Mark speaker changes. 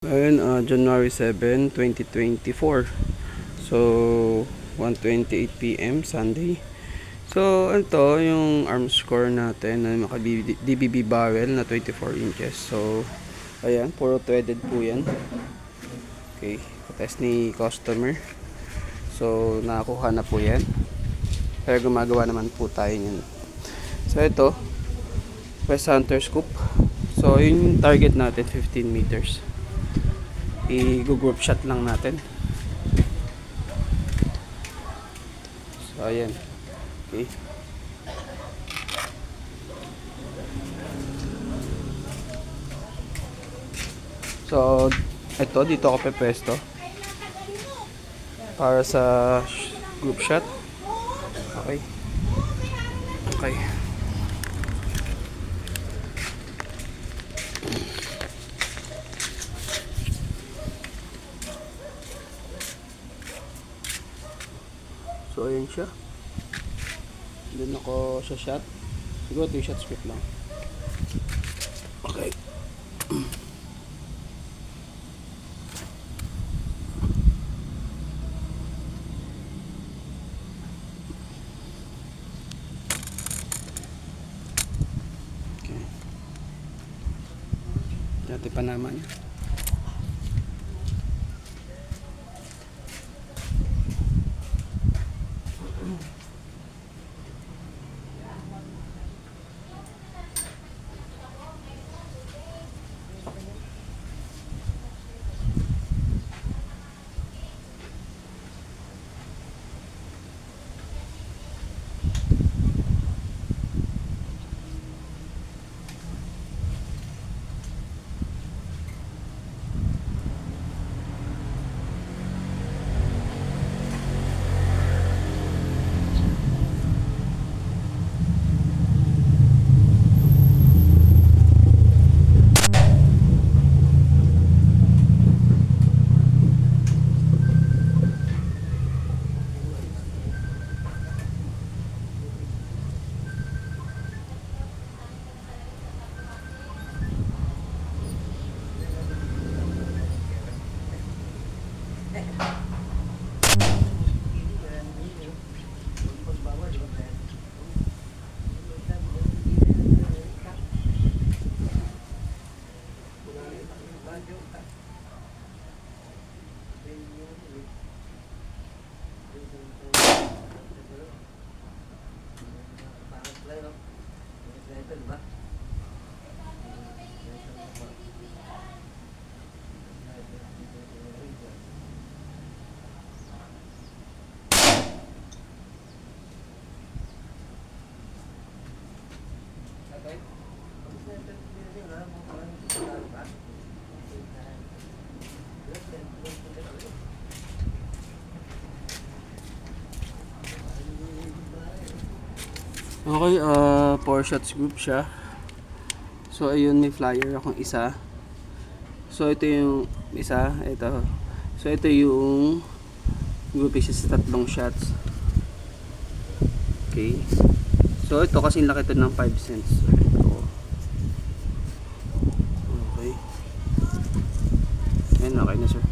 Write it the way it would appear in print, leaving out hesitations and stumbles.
Speaker 1: Ngayon, January 7, 2024. So, 1:28 PM, Sunday. So, ito yung arm score natin na maka DBB barrel na 24 inches. So, ayan, puro threaded po yan. Okay, test ni customer. So, nakakuha na po yan. Pero gumagawa naman po tayo yan. So, ito, West Hunter scoop. So, yung target natin, 15 meters. I-group shot lang natin. So, ayan. Okay. So, ito, dito ako pepesto. Para sa group shot. Okay. Okay. So, ayan siya. Doon ako sa shot. Siguro 2 shots quick lang. Okay. Okay. Dati pa naman. Okay, 4 shots group siya. So, ayun, may flyer akong isa. So, ito yung isa. Ito. So, ito yung grouping siya sa 3 shots. Okay. So, ito kasing laki ito ng 5 cents. Ito. Okay. Ayan, okay na sir.